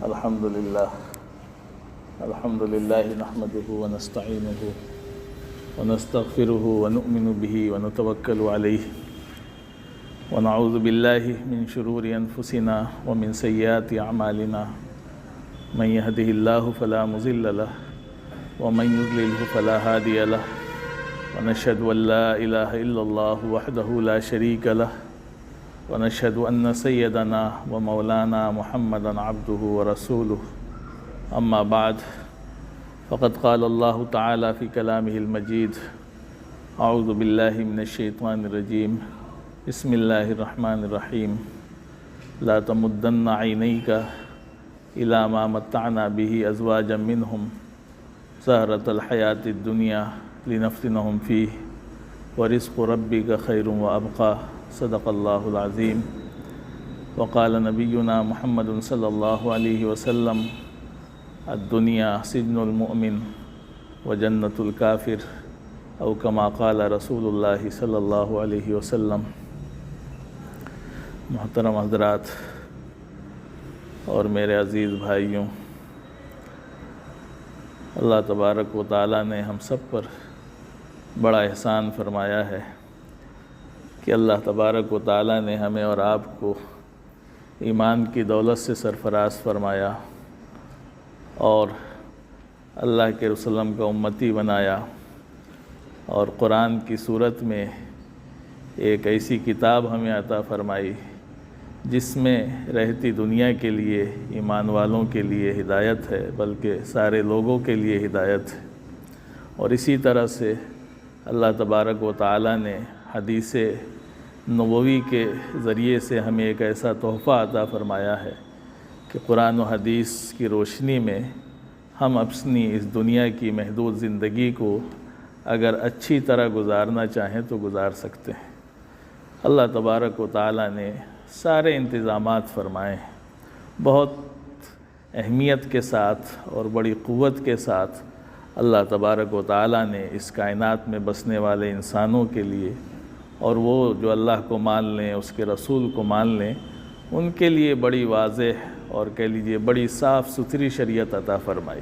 الحمد لله نحمده ونستعينه ونستغفره ونؤمن به ونتوكل عليه ونعوذ بالله من شرور أنفسنا ومن سيئات أعمالنا من يهده الله فلا مضل له ومن يضلله فلا هادي له ونشهد أن لا إله إلا الله وحده لا شريك له ونشهد أن سيدنا ومولانا محمدا عبده ورسوله أما بعد فقد قال الله تعالى في كلامه المجيد أعوذ بالله من الشيطان الرجيم بسم الله الرحمن الرحيم لا تمدن عينيك إلى ما متعنا به أزواجا منهم زهرة الحياة الدنيا لنفتنهم فيه ورزق ربك خير وأبقى صدق الله العظيم وقال نبينا محمد صلى الله عليه وسلم الدنيا سجن المؤمن وجنة الكافر أو كما قال رسول الله صلى الله عليه وسلم۔ محترم حضرات اور میرے عزیز بھائیوں، اللہ تبارک و تعالیٰ نے ہم سب پر بڑا احسان فرمایا ہے کہ اللہ تبارک و تعالیٰ نے ہمیں اور آپ کو ایمان کی دولت سے سرفراز فرمایا اور اللہ کے رسول کا امتی بنایا، اور قرآن کی صورت میں ایک ایسی کتاب ہمیں عطا فرمائی جس میں رہتی دنیا کے لیے، ایمان والوں کے لیے ہدایت ہے، بلکہ سارے لوگوں کے لیے ہدایت ہے۔ اور اسی طرح سے اللہ تبارک و تعالیٰ نے حدیث نبوی کے ذریعے سے ہمیں ایک ایسا تحفہ عطا فرمایا ہے کہ قرآن و حدیث کی روشنی میں ہم اپنی اس دنیا کی محدود زندگی کو اگر اچھی طرح گزارنا چاہیں تو گزار سکتے ہیں۔ اللہ تبارک و تعالیٰ نے سارے انتظامات فرمائے ہیں، بہت اہمیت کے ساتھ اور بڑی قوت کے ساتھ اللہ تبارک و تعالیٰ نے اس کائنات میں بسنے والے انسانوں کے لیے، اور وہ جو اللہ کو مان لیں، اس کے رسول کو مان لیں، ان کے لیے بڑی واضح اور کہہ لیجیے بڑی صاف ستھری شریعت عطا فرمائی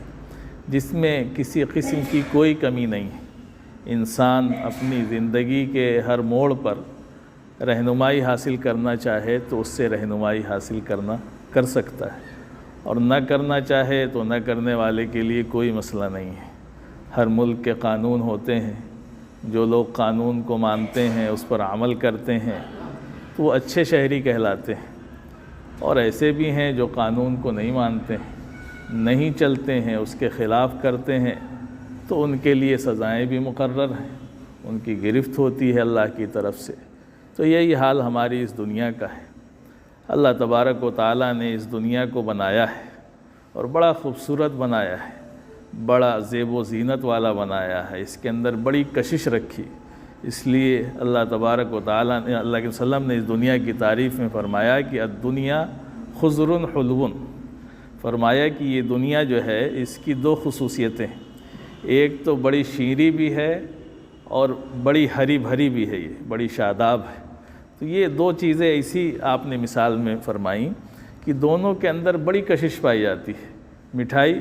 جس میں کسی قسم کی کوئی کمی نہیں ہے۔ انسان اپنی زندگی کے ہر موڑ پر رہنمائی حاصل کرنا چاہے تو اس سے رہنمائی حاصل کر سکتا ہے، اور نہ کرنا چاہے تو نہ کرنے والے کے لیے کوئی مسئلہ نہیں ہے۔ ہر ملک کے قانون ہوتے ہیں، جو لوگ قانون کو مانتے ہیں، اس پر عمل کرتے ہیں تو وہ اچھے شہری کہلاتے ہیں، اور ایسے بھی ہیں جو قانون کو نہیں مانتے ہیں، نہیں چلتے ہیں، اس کے خلاف کرتے ہیں، تو ان کے لیے سزائیں بھی مقرر ہیں، ان کی گرفت ہوتی ہے اللہ کی طرف سے۔ تو یہی حال ہماری اس دنیا کا ہے۔ اللہ تبارک و تعالیٰ نے اس دنیا کو بنایا ہے اور بڑا خوبصورت بنایا ہے، بڑا زیب و زینت والا بنایا ہے، اس کے اندر بڑی کشش رکھی۔ اس لیے اللہ تبارک و تعالیٰ نے، اللہ کے وسلم نے اس دنیا کی تعریف میں فرمایا کہ الدنیا خضر حلو، فرمایا کہ یہ دنیا جو ہے اس کی دو خصوصیتیں ہیں، ایک تو بڑی شیریں بھی ہے اور بڑی ہری بھری بھی ہے، یہ بڑی شاداب ہے۔ تو یہ دو چیزیں ایسی آپ نے مثال میں فرمائیں کہ دونوں کے اندر بڑی کشش پائی جاتی ہے۔ مٹھائی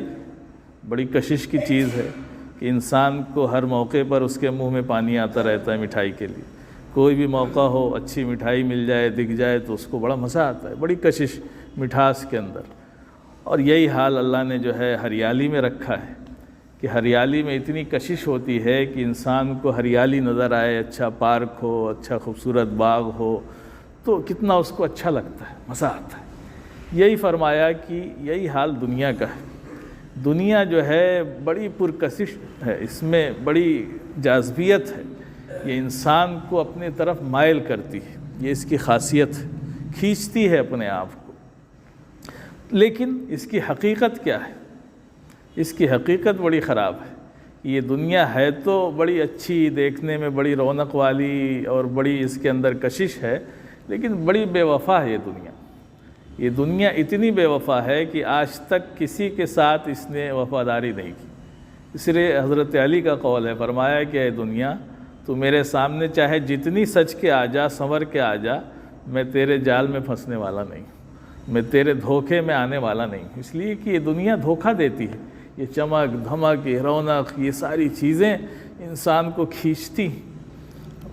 بڑی کشش کی چیز ہے کہ انسان کو ہر موقع پر اس کے منہ میں پانی آتا رہتا ہے مٹھائی کے لیے، کوئی بھی موقع ہو اچھی مٹھائی مل جائے، دکھ جائے تو اس کو بڑا مزہ آتا ہے، بڑی کشش مٹھاس کے اندر۔ اور یہی حال اللہ نے جو ہے ہریالی میں رکھا ہے کہ ہریالی میں اتنی کشش ہوتی ہے کہ انسان کو ہریالی نظر آئے، اچھا پارک ہو، اچھا خوبصورت باغ ہو تو کتنا اس کو اچھا لگتا ہے، مزہ آتا ہے۔ یہی فرمایا کہ یہی حال دنیا کا ہے۔ دنیا جو ہے بڑی پرکشش ہے، اس میں بڑی جاذبیت ہے، یہ انسان کو اپنی طرف مائل کرتی ہے، یہ اس کی خاصیت ہے، کھینچتی ہے اپنے آپ کو۔ لیکن اس کی حقیقت کیا ہے؟ اس کی حقیقت بڑی خراب ہے۔ یہ دنیا ہے تو بڑی اچھی، دیکھنے میں بڑی رونق والی اور بڑی اس کے اندر کشش ہے، لیکن بڑی بے وفا ہے یہ دنیا۔ یہ دنیا اتنی بے وفا ہے کہ آج تک کسی کے ساتھ اس نے وفاداری نہیں کی۔ اس لیے حضرت علی کا قول ہے، فرمایا کہ اے دنیا تو میرے سامنے چاہے جتنی سچ کے آ جا، سنور کے آ جا، میں تیرے جال میں پھنسنے والا نہیں۔ میں تیرے دھوکے میں آنے والا نہیں ہوں، اس لیے کہ یہ دنیا دھوکہ دیتی ہے، یہ چمک دھمک، یہ رونق، یہ ساری چیزیں انسان کو کھینچتی،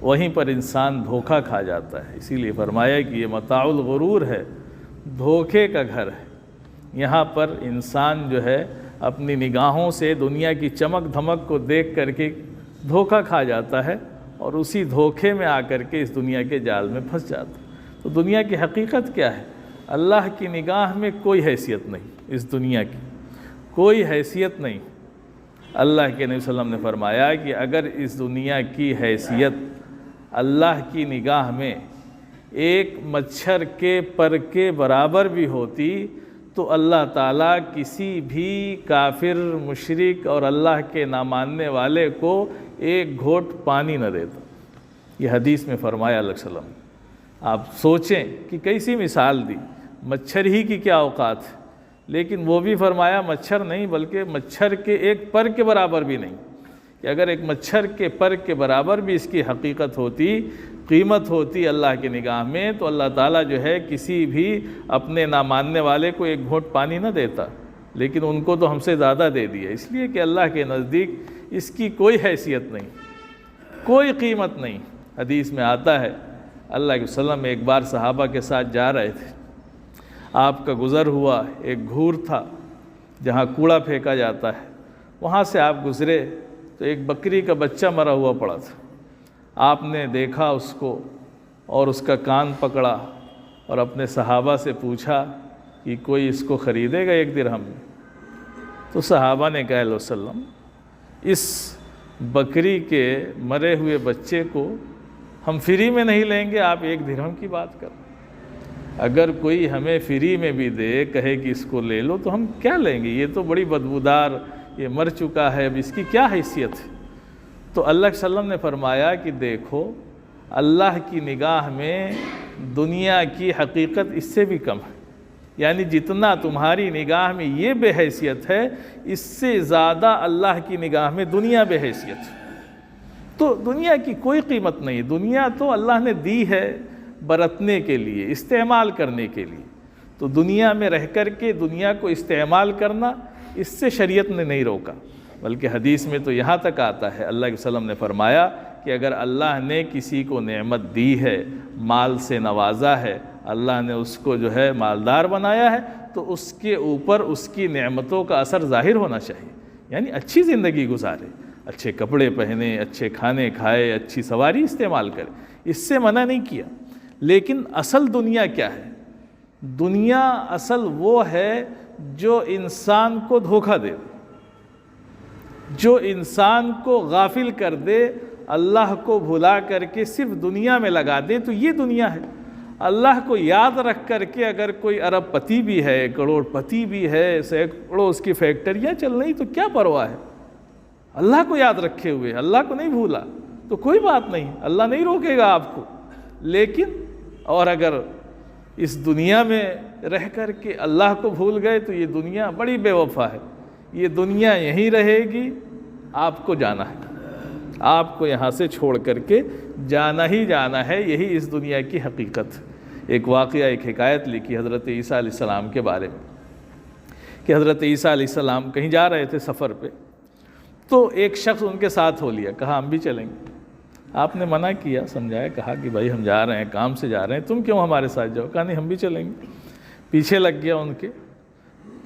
وہیں پر انسان دھوکہ کھا جاتا ہے۔ اسی لیے فرمایا کہ یہ متاع الغرور ہے، دھوکے کا گھر ہے۔ یہاں پر انسان جو ہے اپنی نگاہوں سے دنیا کی چمک دھمک کو دیکھ کر کے دھوکہ کھا جاتا ہے، اور اسی دھوکے میں آ کر کے اس دنیا کے جال میں پھنس جاتا ہے۔ تو دنیا کی حقیقت کیا ہے؟ اللہ کی نگاہ میں کوئی حیثیت نہیں، اس دنیا کی کوئی حیثیت نہیں۔ اللہ کے نبی صلی اللہ علیہ وسلم نے فرمایا کہ اگر اس دنیا کی حیثیت اللہ کی نگاہ میں ایک مچھر کے پر کے برابر بھی ہوتی تو اللہ تعالیٰ کسی بھی کافر، مشرک اور اللہ کے نہ ماننے والے کو ایک گھونٹ پانی نہ دیتا۔ یہ حدیث میں فرمایا علیہ السلام۔ آپ سوچیں کہ کیسی مثال دی، مچھر ہی کی کیا اوقات ہے، لیکن وہ بھی فرمایا مچھر نہیں بلکہ مچھر کے ایک پر کے برابر بھی نہیں، کہ اگر ایک مچھر کے پر کے برابر بھی اس کی حقیقت ہوتی، قیمت ہوتی اللہ کی نگاہ میں، تو اللہ تعالیٰ جو ہے کسی بھی اپنے نہ ماننے والے کو ایک گھونٹ پانی نہ دیتا، لیکن ان کو تو ہم سے زیادہ دے دیا، اس لیے کہ اللہ کے نزدیک اس کی کوئی حیثیت نہیں، کوئی قیمت نہیں۔ حدیث میں آتا ہے اللہ کے وسلم ایک بار صحابہ کے ساتھ جا رہے تھے، آپ کا گزر ہوا، ایک گھور تھا جہاں کوڑا پھینکا جاتا ہے، وہاں سے آپ گزرے تو ایک بکری کا بچہ مرا ہوا پڑا تھا۔ آپ نے دیکھا اس کو اور اس کا کان پکڑا اور اپنے صحابہ سے پوچھا کہ کوئی اس کو خریدے گا 1 درہم میں؟ تو صحابہ نے کہا علیہ وسلم، اس بکری کے مرے ہوئے بچے کو ہم فری میں نہیں لیں گے، آپ 1 درہم کی بات کر۔ اگر کوئی ہمیں فری میں بھی دے، کہے کہ اس کو لے لو، تو ہم کیا لیں گے؟ یہ تو بڑی بدبودار، یہ مر چکا ہے، اب اس کی کیا حیثیت ہے؟ تو اللہ کے وسلم نے فرمایا کہ دیکھو، اللہ کی نگاہ میں دنیا کی حقیقت اس سے بھی کم ہے، یعنی جتنا تمہاری نگاہ میں یہ بے حیثیت ہے، اس سے زیادہ اللہ کی نگاہ میں دنیا بے حیثیت ہے۔ تو دنیا کی کوئی قیمت نہیں، دنیا تو اللہ نے دی ہے برتنے کے لیے، استعمال کرنے کے لیے، تو دنیا میں رہ کر کے دنیا کو استعمال کرنا، اس سے شریعت نے نہیں روکا، بلکہ حدیث میں تو یہاں تک آتا ہے، اللہ کے وسلم نے فرمایا کہ اگر اللہ نے کسی کو نعمت دی ہے، مال سے نوازا ہے، اللہ نے اس کو جو ہے مالدار بنایا ہے، تو اس کے اوپر اس کی نعمتوں کا اثر ظاہر ہونا چاہیے، یعنی اچھی زندگی گزارے، اچھے کپڑے پہنے، اچھے کھانے کھائے، اچھی سواری استعمال کرے، اس سے منع نہیں کیا۔ لیکن اصل دنیا کیا ہے؟ دنیا اصل وہ ہے جو انسان کو دھوکہ دے، جو انسان کو غافل کر دے، اللہ کو بھلا کر کے صرف دنیا میں لگا دے، تو یہ دنیا ہے۔ اللہ کو یاد رکھ کر کے اگر کوئی ارب پتی بھی ہے، کروڑ پتی بھی ہے، سینکڑوں اس کی فیکٹریاں چل رہی، تو کیا پرواہ ہے؟ اللہ کو یاد رکھے ہوئے، اللہ کو نہیں بھولا تو کوئی بات نہیں، اللہ نہیں روکے گا آپ کو۔ لیکن اور اگر اس دنیا میں رہ کر کے اللہ کو بھول گئے تو یہ دنیا بڑی بے وفا ہے، یہ دنیا یہیں رہے گی، آپ کو جانا ہے، آپ کو یہاں سے چھوڑ کر کے جانا ہی جانا ہے، یہی اس دنیا کی حقیقت۔ ایک واقعہ، ایک حکایت لکھی حضرت عیسیٰ علیہ السلام کے بارے میں، کہ حضرت عیسیٰ علیہ السلام کہیں جا رہے تھے سفر پہ، تو ایک شخص ان کے ساتھ ہو لیا، کہا ہم بھی چلیں گے۔ آپ نے منع کیا، سمجھایا، کہا کہ بھائی ہم جا رہے ہیں، کام سے جا رہے ہیں، تم کیوں ہمارے ساتھ جاؤ؟ کہا نہیں ہم بھی چلیں گے۔ پیچھے لگ گیا ان کے،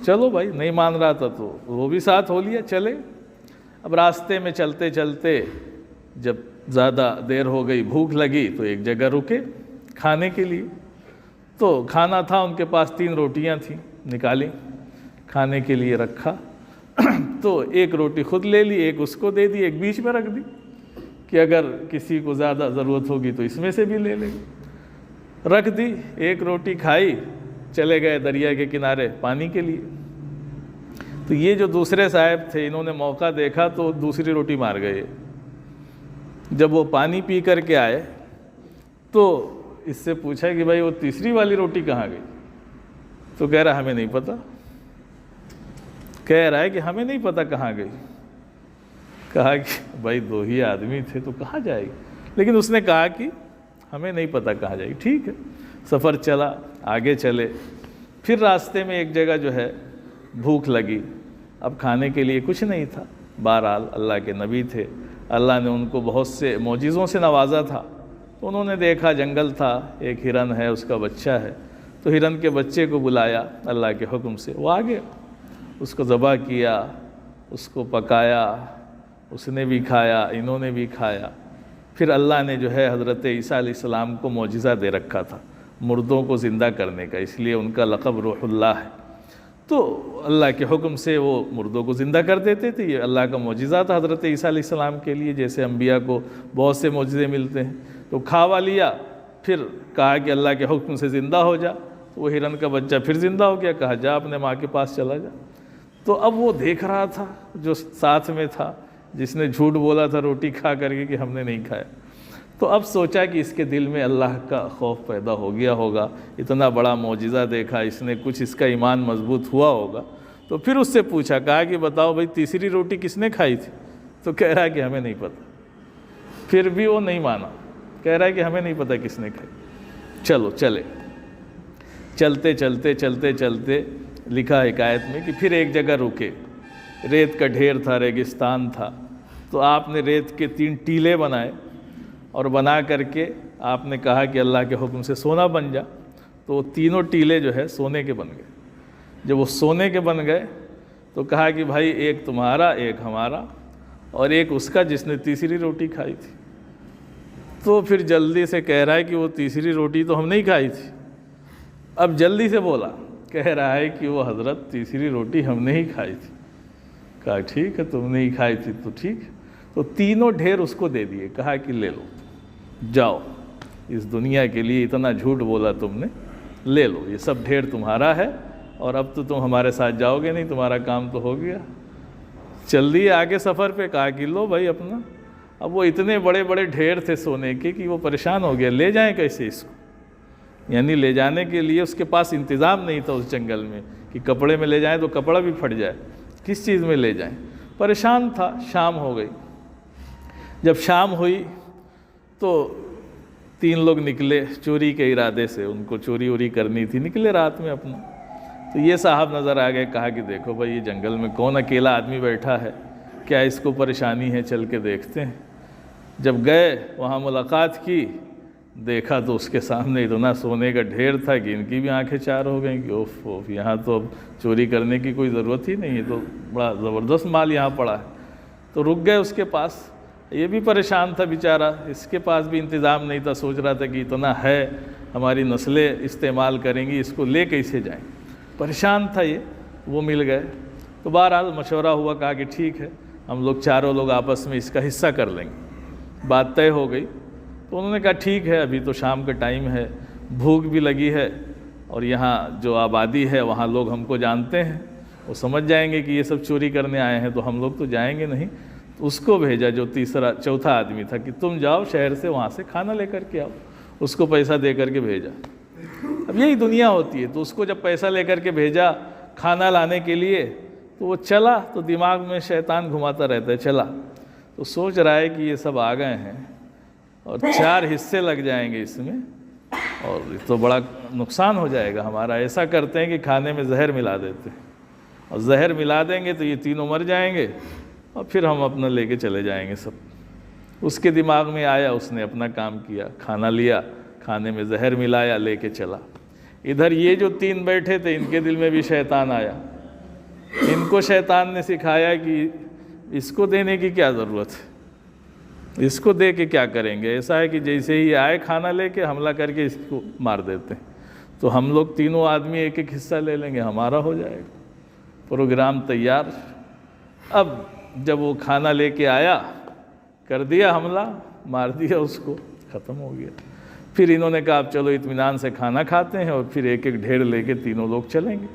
چلو بھائی، نہیں مان رہا تھا تو وہ بھی ساتھ ہو لیا، چلے۔ اب راستے میں چلتے چلتے جب زیادہ دیر ہو گئی، بھوک لگی، تو ایک جگہ رکے کھانے کے لیے، تو کھانا تھا ان کے پاس، 3 روٹیاں تھیں، نکالی، کھانے کے لیے رکھا، تو ایک روٹی خود لے لی، ایک اس کو دے دی، ایک بیچ میں رکھ دی کہ اگر کسی کو زیادہ ضرورت ہوگی تو اس میں سے بھی لے لیں گے۔ رکھ دی، ایک روٹی کھائی، چلے گئے دریا کے کنارے پانی کے لیے۔ تو یہ جو دوسرے صاحب تھے، انہوں نے موقع دیکھا تو دوسری روٹی مار گئے۔ جب وہ پانی پی کر کے آئے تو اس سے پوچھا کہ بھائی وہ تیسری والی روٹی کہاں گئی؟ تو کہہ رہا ہمیں نہیں پتہ، کہہ رہا ہے کہ ہمیں نہیں پتہ کہاں گئی۔ کہا کہ بھائی 2 ہی آدمی تھے تو کہاں جائے گی؟ لیکن اس نے کہا کہ ہمیں نہیں پتہ کہاں جائے گی۔ ٹھیک ہے، سفر چلا، آگے چلے، پھر راستے میں ایک جگہ جو ہے بھوک لگی، اب کھانے کے لیے کچھ نہیں تھا، بہرحال اللہ کے نبی تھے، اللہ نے ان کو بہت سے معجزوں سے نوازا تھا، تو انہوں نے دیکھا جنگل تھا، ایک ہرن ہے، اس کا بچہ ہے، تو ہرن کے بچے کو بلایا اللہ کے حکم سے، وہ آگے اس کو ذبح کیا، اس کو پکایا، اس نے بھی کھایا، انہوں نے بھی کھایا۔ پھر اللہ نے جو ہے حضرت عیسیٰ علیہ السلام کو معجزہ دے رکھا تھا مردوں کو زندہ کرنے کا، اس لیے ان کا لقب روح اللہ ہے۔ تو اللہ کے حکم سے وہ مردوں کو زندہ کر دیتے تھے، یہ اللہ کا معجزہ تھا حضرت عیسیٰ علیہ السلام کے لیے، جیسے انبیاء کو بہت سے معجزے ملتے ہیں۔ تو کھاوا لیا، پھر کہا کہ اللہ کے حکم سے زندہ ہو جا، تو وہ ہرن کا بچہ پھر زندہ ہو گیا، کہا جا اپنے ماں کے پاس چلا جا۔ تو اب وہ دیکھ رہا تھا جو ساتھ میں تھا، جس نے جھوٹ بولا تھا روٹی کھا کر کے کہ ہم نے نہیں کھایا، تو اب سوچا کہ اس کے دل میں اللہ کا خوف پیدا ہو گیا ہوگا، اتنا بڑا معجزہ دیکھا اس نے، کچھ اس کا ایمان مضبوط ہوا ہوگا۔ تو پھر اس سے پوچھا، کہا کہ بتاؤ بھائی تیسری روٹی کس نے کھائی تھی؟ تو کہہ رہا ہے کہ ہمیں نہیں پتہ۔ پھر بھی وہ نہیں مانا، کہہ رہا ہے کہ ہمیں نہیں پتہ کس نے کھائی۔ چلو چلے، چلتے چلتے چلتے چلتے لکھا حکایت میں کہ پھر ایک جگہ رکے، ریت کا ڈھیر تھا، ریگستان تھا، تو آپ نے ریت کے 3 ٹیلے بنائے، اور بنا کر کے آپ نے کہا کہ اللہ کے حکم سے سونا بن جا، تو وہ تینوں ٹیلے جو ہے سونے کے بن گئے۔ جب وہ سونے کے بن گئے تو کہا کہ بھائی ایک تمہارا، ایک ہمارا، اور ایک اس کا جس نے تیسری روٹی کھائی تھی۔ تو پھر جلدی سے کہہ رہا ہے کہ وہ تیسری روٹی تو ہم نہیں کھائی تھی، اب جلدی سے بولا، کہہ رہا ہے کہ وہ حضرت تیسری روٹی ہم نے ہی کھائی تھی۔ کہا ٹھیک ہے، تم نے ہی کھائی تھی تو ٹھیک ہے۔ تو تینوں ڈھیر اس کو دے دیے، کہا کہ لے لو، جاؤ، اس دنیا کے لیے اتنا جھوٹ بولا تم نے، لے لو، یہ سب ڈھیر تمہارا ہے، اور اب تو تم ہمارے ساتھ جاؤ گے نہیں، تمہارا کام تو ہو گیا۔ چل دیے آگے سفر پہ، کہا کہ لو بھائی اپنا۔ اب وہ اتنے بڑے بڑے ڈھیر تھے سونے کے کہ وہ پریشان ہو گیا، لے جائیں کیسے اس کو، یعنی لے جانے کے لیے اس کے پاس انتظام نہیں تھا اس جنگل میں، کہ کپڑے میں لے جائیں تو کپڑا بھی پھٹ جائے، کس چیز میں لے جائیں، پریشان تھا۔ شام ہو گئی، جب شام ہوئی تو 3 لوگ نکلے چوری کے ارادے سے، ان کو چوری ووری کرنی تھی، نکلے رات میں اپنا۔ تو یہ صاحب نظر آ گئے، کہا کہ دیکھو بھائی یہ جنگل میں کون اکیلا آدمی بیٹھا ہے، کیا اس کو پریشانی ہے، چل کے دیکھتے ہیں۔ جب گئے وہاں ملاقات کی، دیکھا تو اس کے سامنے اتنا سونے کا ڈھیر تھا کہ ان کی بھی آنکھیں چار ہو گئیں کہ اوف اوف، یہاں تو اب چوری کرنے کی کوئی ضرورت ہی نہیں ہے، تو بڑا زبردست مال یہاں پڑا ہے۔ تو رک گئے اس کے پاس، یہ بھی پریشان تھا بیچارہ، اس کے پاس بھی انتظام نہیں تھا، سوچ رہا تھا کہ اتنا ہے، ہماری نسلیں استعمال کریں گی، اس کو لے کیسے جائیں، پریشان تھا یہ۔ وہ مل گئے تو بہرحال مشورہ ہوا، کہا کہ ٹھیک ہے، ہم لوگ چاروں لوگ آپس میں اس کا حصہ کر لیں گے، بات طے ہو گئی۔ تو انہوں نے کہا ٹھیک ہے، ابھی تو شام کا ٹائم ہے، بھوک بھی لگی ہے، اور یہاں جو آبادی ہے وہاں لوگ ہم کو جانتے ہیں، وہ سمجھ جائیں گے کہ یہ سب چوری کرنے آئے ہیں، تو ہم لوگ تو جائیں گے نہیں۔ تو اس کو بھیجا جو چوتھا آدمی تھا کہ تم جاؤ شہر سے، وہاں سے کھانا لے کر کے آؤ، اس کو پیسہ دے کر کے بھیجا۔ اب یہی دنیا ہوتی ہے، تو اس کو جب پیسہ لے کر کے بھیجا کھانا لانے کے لیے، تو وہ چلا، تو دماغ میں شیطان گھماتا رہتا ہے، چلا تو سوچ رہا ہے کہ یہ سب آ گئے ہیں اور 4 حصے لگ جائیں گے اس میں، اور تو بڑا نقصان ہو جائے گا ہمارا۔ ایسا کرتے ہیں کہ کھانے میں زہر ملا دیتے ہیں، اور زہر ملا دیں گے تو یہ تینوں مر جائیں گے، اور پھر ہم اپنا لے کے چلے جائیں گے سب۔ اس کے دماغ میں آیا، اس نے اپنا کام کیا، کھانا لیا، کھانے میں زہر ملایا، لے کے چلا۔ ادھر یہ جو 3 بیٹھے تھے، ان کے دل میں بھی شیطان آیا، ان کو شیطان نے سکھایا کہ اس کو دینے کی کیا ضرورت ہے، اس کو دے کے کیا کریں گے، ایسا ہے کہ جیسے ہی آئے کھانا لے کے حملہ کر کے اس کو مار دیتے ہیں، تو ہم لوگ تینوں آدمی ایک ایک حصہ لے لیں گے، ہمارا ہو جائے گا۔ پروگرام تیار۔ اب جب وہ کھانا لے کے آیا، کر دیا حملہ، مار دیا اس کو، ختم ہو گیا۔ پھر انہوں نے کہا اب چلو اطمینان سے کھانا کھاتے ہیں، اور پھر ایک ایک ڈھیر لے کے تینوں لوگ چلیں گے۔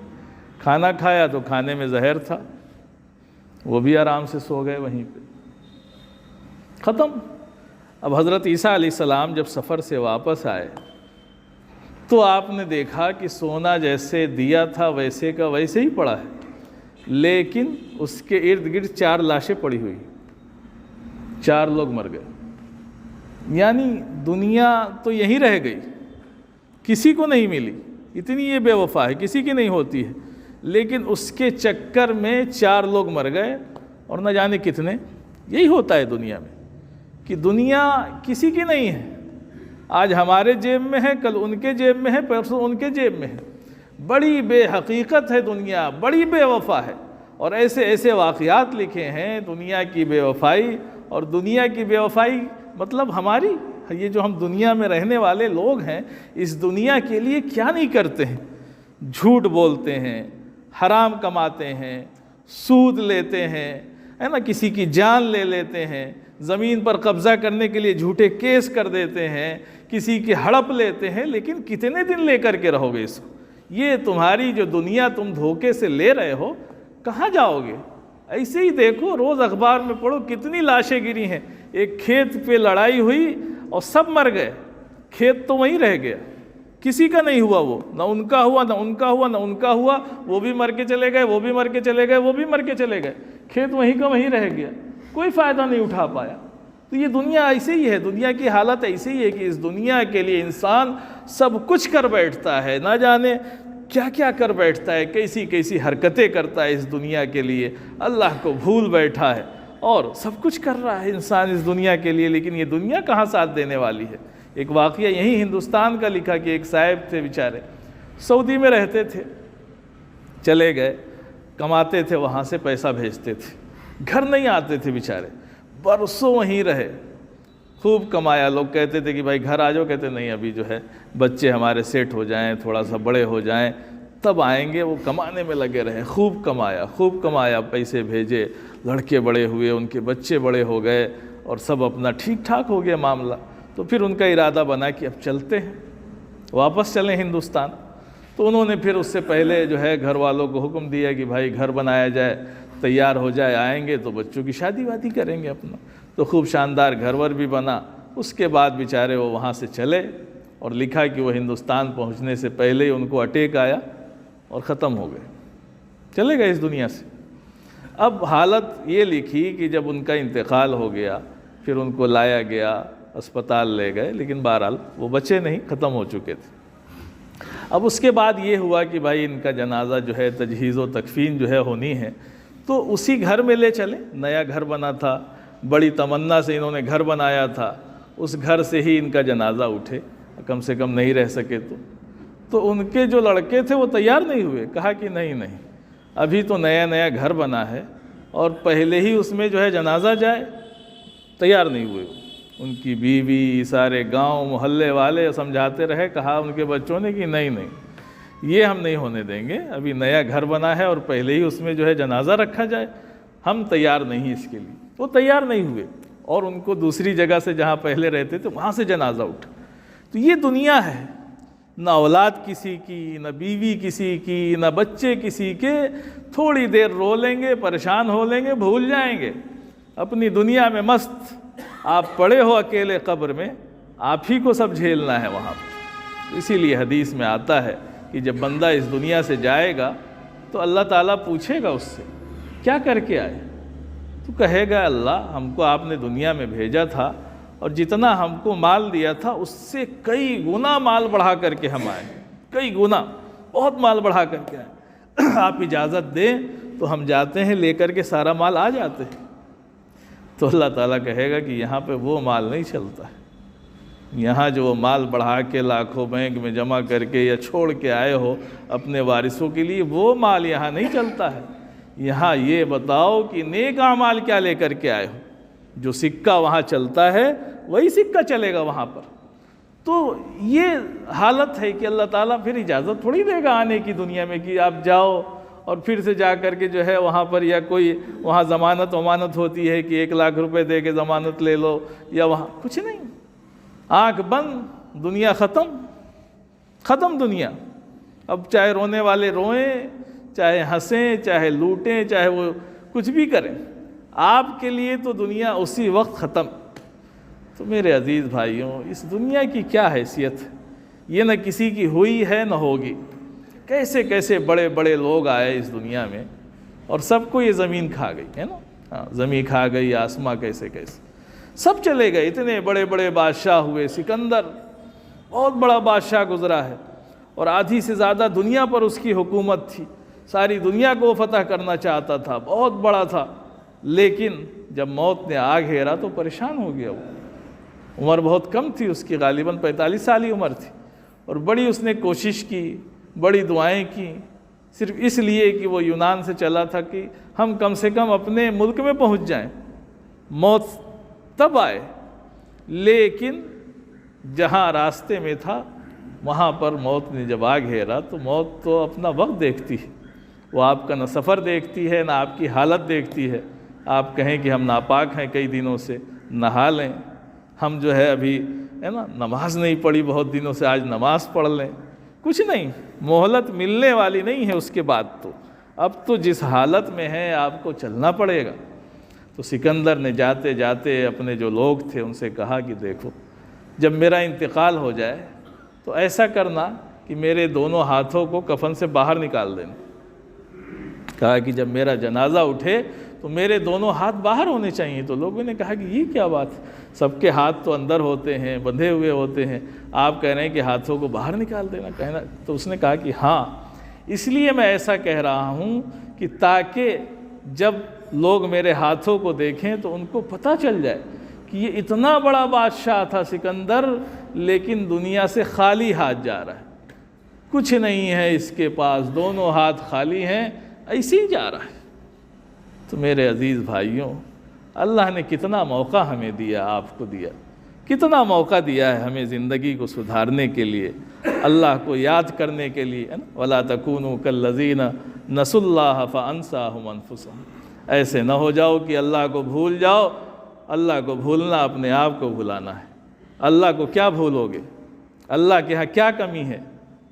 کھانا کھایا تو کھانے میں زہر تھا، وہ بھی آرام سے سو گئے وہیں پہ، ختم۔ اب حضرت عیسیٰ علیہ السلام جب سفر سے واپس آئے تو آپ نے دیکھا کہ سونا جیسے دیا تھا ویسے کا ویسے ہی پڑا ہے، لیکن اس کے ارد گرد 4 لاشیں پڑی ہوئی، 4 لوگ مر گئے، یعنی دنیا تو یہیں رہ گئی، کسی کو نہیں ملی، اتنی یہ بے وفا ہے، کسی کی نہیں ہوتی ہے، لیکن اس کے چکر میں 4 لوگ مر گئے اور نہ جانے کتنے۔ یہی ہوتا ہے دنیا میں کہ دنیا کسی کی نہیں ہے، آج ہمارے جیب میں ہے، کل ان کے جیب میں ہے، پرسوں ان کے جیب میں ہے۔ بڑی بے حقیقت ہے دنیا، بڑی بے وفا ہے، اور ایسے ایسے واقعات لکھے ہیں دنیا کی بے وفائی، اور دنیا کی بے وفائی مطلب ہماری یہ جو ہم دنیا میں رہنے والے لوگ ہیں، اس دنیا کے لیے کیا نہیں کرتے ہیں، جھوٹ بولتے ہیں، حرام کماتے ہیں، سود لیتے ہیں، ہے نا، کسی کی جان لے لیتے ہیں، زمین پر قبضہ کرنے کے لیے جھوٹے کیس کر دیتے ہیں، کسی کی ہڑپ لیتے ہیں، لیکن کتنے دن لے کر کے رہو گے اس کو؟ یہ تمہاری جو دنیا تم دھوکے سے لے رہے ہو، کہاں جاؤ گے؟ ایسے ہی دیکھو، روز اخبار میں پڑھو کتنی لاشیں گری ہیں، ایک کھیت پہ لڑائی ہوئی اور سب مر گئے، کھیت تو وہیں رہ گیا، کسی کا نہیں ہوا، وہ نہ ان کا ہوا، نہ ان کا ہوا، نہ ان کا ہوا، وہ بھی مر کے چلے گئے، وہ بھی مر کے چلے گئے، وہ بھی مر کے چلے گئے، کھیت وہیں کا وہیں رہ گیا، کوئی فائدہ نہیں اٹھا پایا۔ تو یہ دنیا ایسے ہی ہے، دنیا کی حالت ایسی ہی ہے کہ اس دنیا کے لیے انسان سب کچھ کر بیٹھتا ہے، نہ جانے کیا کیا کر بیٹھتا ہے، کیسی کیسی حرکتیں کرتا ہے اس دنیا کے لیے، اللہ کو بھول بیٹھا ہے، اور سب کچھ کر رہا ہے انسان اس دنیا کے لیے، لیکن یہ دنیا کہاں ساتھ دینے والی ہے۔ ایک واقعہ یہی ہندوستان کا لکھا کہ ایک صاحب تھے بیچارے، سعودی میں رہتے تھے، چلے گئے، کماتے تھے، وہاں سے پیسہ بھیجتے تھے، گھر نہیں آتے تھے بیچارے، برسوں وہیں رہے، خوب کمایا، لوگ کہتے تھے کہ بھائی گھر آ جاؤ، کہتے نہیں ابھی جو ہے بچے ہمارے سیٹ ہو جائیں، تھوڑا سا بڑے ہو جائیں تب آئیں گے۔ وہ کمانے میں لگے رہے، خوب کمایا، پیسے بھیجے، لڑکے بڑے ہوئے، ان کے بچے بڑے ہو گئے، اور سب اپنا ٹھیک ٹھاک ہو گیا معاملہ۔ تو پھر ان کا ارادہ بنا کہ اب چلتے ہیں، واپس چلیں ہندوستان۔ تو انہوں نے پھر اس سے پہلے جو ہے گھر والوں کو حکم دیا کہ بھائی گھر بنایا جائے، تیار ہو جائے، آئیں گے تو بچوں کی شادی وادی کریں گے اپنا۔ تو خوب شاندار گھر ور بھی بنا۔ اس کے بعد بیچارے وہ وہاں سے چلے، اور لکھا کہ وہ ہندوستان پہنچنے سے پہلے ہی ان کو اٹیک آیا اور ختم ہو گئے، چلے گئے اس دنیا سے۔ اب حالت یہ لکھی کہ جب ان کا انتقال ہو گیا، پھر ان کو لایا گیا، اسپتال لے گئے، لیکن بہرحال وہ بچے نہیں، ختم ہو چکے تھے۔ اب اس کے بعد یہ ہوا کہ بھائی ان کا جنازہ جو ہے، تجہیز و تکفین جو ہے ہونی ہے، تو اسی گھر میں لے چلے، نیا گھر بنا تھا، بڑی تمنا سے انہوں نے گھر بنایا تھا، اس گھر سے ہی ان کا جنازہ اٹھے، کم سے کم نہیں رہ سکے تو ان کے جو لڑکے تھے وہ تیار نہیں ہوئے، کہا کہ نہیں، ابھی تو نیا گھر بنا ہے اور پہلے ہی اس میں جو ہے جنازہ جائے، تیار نہیں ہوئے۔ ان کی بیوی، سارے گاؤں محلے والے سمجھاتے رہے، کہا ان کے بچوں نے کہ نہیں یہ ہم نہیں ہونے دیں گے، ابھی نیا گھر بنا ہے اور پہلے ہی اس میں جو ہے جنازہ رکھا جائے، ہم تیار نہیں اس کے لیے۔ وہ تیار نہیں ہوئے، اور ان کو دوسری جگہ سے جہاں پہلے رہتے تھے وہاں سے جنازہ اٹھا۔ تو یہ دنیا ہے، نہ اولاد کسی کی، نہ بیوی کسی کی، نہ بچے کسی کے، تھوڑی دیر رو لیں گے، پریشان ہو لیں گے، بھول جائیں گے اپنی دنیا میں مست۔ آپ پڑے ہو اکیلے قبر میں، آپ ہی کو سب جھیلنا ہے وہاں پر۔ اسی لیے حدیث میں آتا ہے کہ جب بندہ اس دنیا سے جائے گا تو اللہ تعالیٰ پوچھے گا اس سے کیا کر کے آئے، تو کہے گا اللہ ہم کو آپ نے دنیا میں بھیجا تھا، اور جتنا ہم کو مال دیا تھا اس سے کئی گنا مال بڑھا کر کے ہم آئے، کئی گنا، بہت مال بڑھا کر کے آئے، آپ اجازت دیں تو ہم جاتے ہیں، لے کر کے سارا مال آ جاتے ہیں۔ تو اللہ تعالیٰ کہے گا کہ یہاں پہ وہ مال نہیں چلتا ہے، یہاں جو وہ مال بڑھا کے لاکھوں بینک میں جمع کر کے یا چھوڑ کے آئے ہو اپنے وارثوں کے لیے، وہ مال یہاں نہیں چلتا ہے۔ یہاں یہ بتاؤ کہ نیک اعمال کیا لے کر کے آئے ہو، جو سکہ وہاں چلتا ہے وہی سکہ چلے گا وہاں پر۔ تو یہ حالت ہے کہ اللہ تعالیٰ پھر اجازت تھوڑی دے گا آنے کی دنیا میں کہ آپ جاؤ اور پھر سے جا کر کے جو ہے وہاں پر، یا کوئی وہاں ضمانت ہوتی ہے کہ 1 لاکھ روپے دے کے ضمانت لے لو، یا وہاں کچھ نہیں، آنکھ بند، دنیا ختم دنیا۔ اب چاہے رونے والے روئیں، چاہے ہنسیں، چاہے لوٹیں، چاہے وہ کچھ بھی کریں، آپ کے لیے تو دنیا اسی وقت ختم۔ تو میرے عزیز بھائیوں، اس دنیا کی کیا حیثیت ہے، یہ نہ کسی کی ہوئی ہے نہ ہوگی۔ کیسے کیسے بڑے بڑے لوگ آئے اس دنیا میں، اور سب کو یہ زمین کھا گئی ہے نا، زمین کھا گئی، آسماں کیسے سب چلے گئے۔ اتنے بڑے بڑے بادشاہ ہوئے، سکندر بہت بڑا بادشاہ گزرا ہے، اور آدھی سے زیادہ دنیا پر اس کی حکومت تھی، ساری دنیا کو وہ فتح کرنا چاہتا تھا، بہت بڑا تھا، لیکن جب موت نے آ گھیرا تو پریشان ہو گیا وہ۔ عمر بہت کم تھی اس کی، غالباً 45 سال ہی عمر تھی، اور بڑی اس نے کوشش کی، بڑی دعائیں کی، صرف اس لیے کہ وہ یونان سے چلا تھا کہ ہم کم سے کم اپنے ملک میں پہنچ جائیں۔ موت تب آئے، لیکن جہاں راستے میں تھا وہاں پر موت نے جب آ گھیرا تو موت تو اپنا وقت دیکھتی ہے، وہ آپ کا نہ سفر دیکھتی ہے نہ آپ کی حالت دیکھتی ہے۔ آپ کہیں کہ ہم ناپاک ہیں کئی دنوں سے، نہا لیں، ہم جو ہے ابھی ہے نا نماز نہیں پڑھی بہت دنوں سے، آج نماز پڑھ لیں، کچھ نہیں، مہلت ملنے والی نہیں ہے اس کے بعد، تو اب تو جس حالت میں ہے آپ کو چلنا پڑے گا۔ تو سکندر نے جاتے جاتے اپنے جو لوگ تھے ان سے کہا کہ دیکھو جب میرا انتقال ہو جائے تو ایسا کرنا کہ میرے دونوں ہاتھوں کو کفن سے باہر نکال دینا۔ کہا کہ جب میرا جنازہ اٹھے تو میرے دونوں ہاتھ باہر ہونے چاہیے۔ تو لوگوں نے کہا کہ یہ کیا بات، سب کے ہاتھ تو اندر ہوتے ہیں، بندھے ہوئے ہوتے ہیں، آپ کہہ رہے ہیں کہ ہاتھوں کو باہر نکال دینا کہنا۔ تو اس نے کہا کہ ہاں، اس لیے میں ایسا کہہ رہا ہوں کہ تاکہ جب لوگ میرے ہاتھوں کو دیکھیں تو ان کو پتہ چل جائے کہ یہ اتنا بڑا بادشاہ تھا سکندر، لیکن دنیا سے خالی ہاتھ جا رہا ہے، کچھ نہیں ہے اس کے پاس، دونوں ہاتھ خالی ہیں، ایسے ہی جا رہا ہے۔ تو میرے عزیز بھائیوں، اللہ نے کتنا موقع ہمیں دیا، آپ کو دیا، کتنا موقع دیا ہے ہمیں زندگی کو سدھارنے کے لیے، اللہ کو یاد کرنے کے لیے۔ وَلَا تَكُونُوا كَالَّذِينَ نَسُوا اللَّهَ فَأَنسَاهُمْ أَنفُسَهُمْ، ایسے نہ ہو جاؤ کہ اللہ کو بھول جاؤ۔ اللہ کو بھولنا اپنے آپ کو بھلانا ہے۔ اللہ کو کیا بھولو گے؟ اللہ کے ہاں کیا کمی ہے؟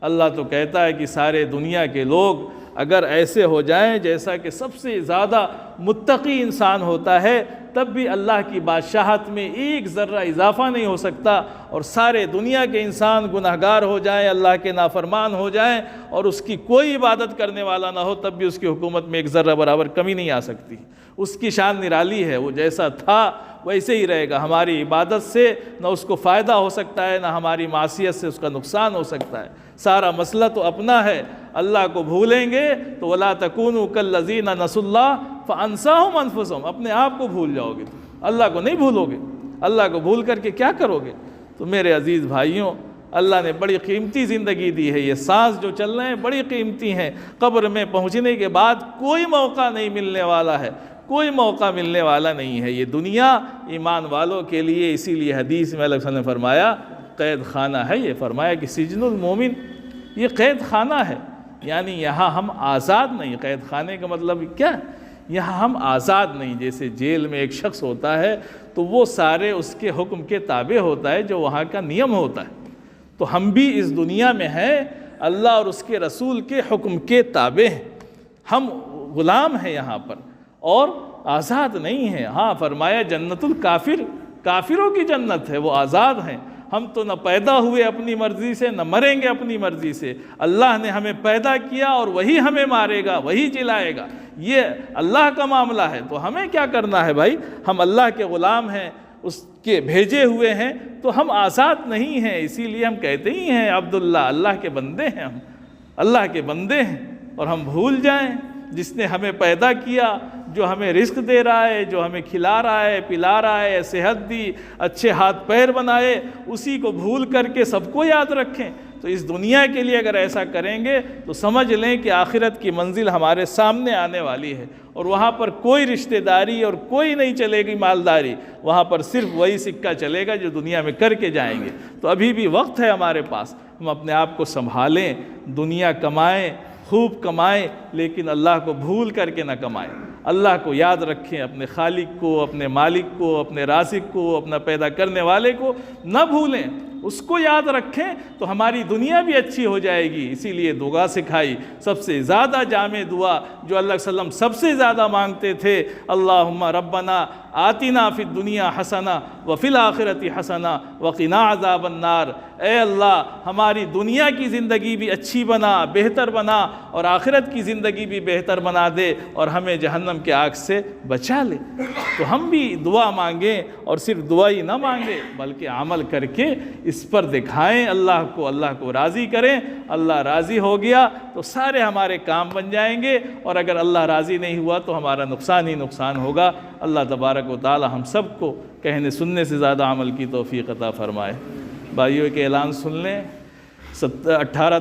اللہ تو کہتا ہے کہ سارے دنیا کے لوگ اگر ایسے ہو جائیں جیسا کہ سب سے زیادہ متقی انسان ہوتا ہے، تب بھی اللہ کی بادشاہت میں ایک ذرہ اضافہ نہیں ہو سکتا، اور سارے دنیا کے انسان گناہگار ہو جائیں، اللہ کے نافرمان ہو جائیں، اور اس کی کوئی عبادت کرنے والا نہ ہو، تب بھی اس کی حکومت میں ایک ذرہ برابر کمی نہیں آ سکتی۔ اس کی شان نرالی ہے، وہ جیسا تھا ویسے ہی رہے گا۔ ہماری عبادت سے نہ اس کو فائدہ ہو سکتا ہے، نہ ہماری معصیت سے اس کا نقصان ہو سکتا ہے۔ سارا مسئلہ تو اپنا ہے۔ اللہ کو بھولیں گے تو وَلَا تَكُونُوا كَالَّذِينَ نَسُوا اللَّهَ فَأَنسَاهُمْ أَنفُسَهُمْ، اپنے آپ کو بھول جاؤ گے، اللہ کو نہیں بھولو گے۔ اللہ کو بھول کر کے کیا کرو گے؟ تو میرے عزیز بھائیوں، اللہ نے بڑی قیمتی زندگی دی ہے، یہ سانس جو چل رہے ہیں بڑی قیمتی ہیں۔ قبر میں پہنچنے کے بعد کوئی موقع نہیں ملنے والا ہے، کوئی موقع ملنے والا نہیں ہے۔ یہ دنیا ایمان والوں کے لیے، اسی لیے حدیث میں اللہ صلی اللہ علیہ وسلم نے فرمایا قید خانہ ہے۔ یہ فرمایا کہ سجن المومن، یہ قید خانہ ہے، یعنی یہاں ہم آزاد نہیں۔ قید خانے کا مطلب کیا؟ یہاں ہم آزاد نہیں۔ جیسے جیل میں ایک شخص ہوتا ہے تو وہ سارے اس کے حکم کے تابع ہوتا ہے جو وہاں کا نیم ہوتا ہے، تو ہم بھی اس دنیا میں ہیں اللہ اور اس کے رسول کے حکم کے تابع ہیں۔ ہم غلام ہیں یہاں پر اور آزاد نہیں ہیں۔ ہاں فرمایا جنت الکافر، کافروں کی جنت ہے، وہ آزاد ہیں۔ ہم تو نہ پیدا ہوئے اپنی مرضی سے، نہ مریں گے اپنی مرضی سے۔ اللہ نے ہمیں پیدا کیا اور وہی ہمیں مارے گا، وہی جلائے گا، یہ اللہ کا معاملہ ہے۔ تو ہمیں کیا کرنا ہے بھائی؟ ہم اللہ کے غلام ہیں، اس کے بھیجے ہوئے ہیں، تو ہم آزاد نہیں ہیں۔ اسی لیے ہم کہتے ہی ہیں عبداللہ، اللہ کے بندے ہیں، ہم اللہ کے بندے ہیں۔ اور ہم بھول جائیں جس نے ہمیں پیدا کیا، جو ہمیں رزق دے رہا ہے، جو ہمیں کھلا رہا ہے، پلا رہا ہے، صحت دی، اچھے ہاتھ پیر بنائے، اسی کو بھول کر کے سب کو یاد رکھیں۔ تو اس دنیا کے لیے اگر ایسا کریں گے تو سمجھ لیں کہ آخرت کی منزل ہمارے سامنے آنے والی ہے، اور وہاں پر کوئی رشتہ داری اور کوئی نہیں چلے گی مالداری، وہاں پر صرف وہی سکہ چلے گا جو دنیا میں کر کے جائیں گے۔ تو ابھی بھی وقت ہے ہمارے پاس، ہم اپنے آپ کو سنبھالیں، دنیا کمائیں، خوب کمائیں، لیکن اللہ کو بھول کر کے نہ کمائیں۔ اللہ کو یاد رکھیں، اپنے خالق کو، اپنے مالک کو، اپنے رازق کو، اپنا پیدا کرنے والے کو نہ بھولیں، اس کو یاد رکھیں تو ہماری دنیا بھی اچھی ہو جائے گی۔ اسی لیے دعا سکھائی، سب سے زیادہ جامع دعا جو اللہ صلی اللہ علیہ وسلم سب سے زیادہ مانگتے تھے، اللہم ربنا آتنا فی الدنیا حسنہ وفی الآخرۃ حسنہ وقنا عذاب النار۔ اے اللہ ہماری دنیا کی زندگی بھی اچھی بنا، بہتر بنا، اور آخرت کی زندگی بھی بہتر بنا دے، اور ہمیں جہنم کے آگ سے بچا لے۔ تو ہم بھی دعا مانگیں، اور صرف دعا ہی نہ مانگیں بلکہ عمل کر کے اس پر دکھائیں اللہ کو راضی کریں۔ اللہ راضی ہو گیا تو سارے ہمارے کام بن جائیں گے، اور اگر اللہ راضی نہیں ہوا تو ہمارا نقصان ہی نقصان ہوگا۔ اللہ تبارک و تعالی ہم سب کو کہنے سننے سے زیادہ عمل کی توفیق عطا فرمائے۔ بھائیو ایک اعلان سن لیں، 18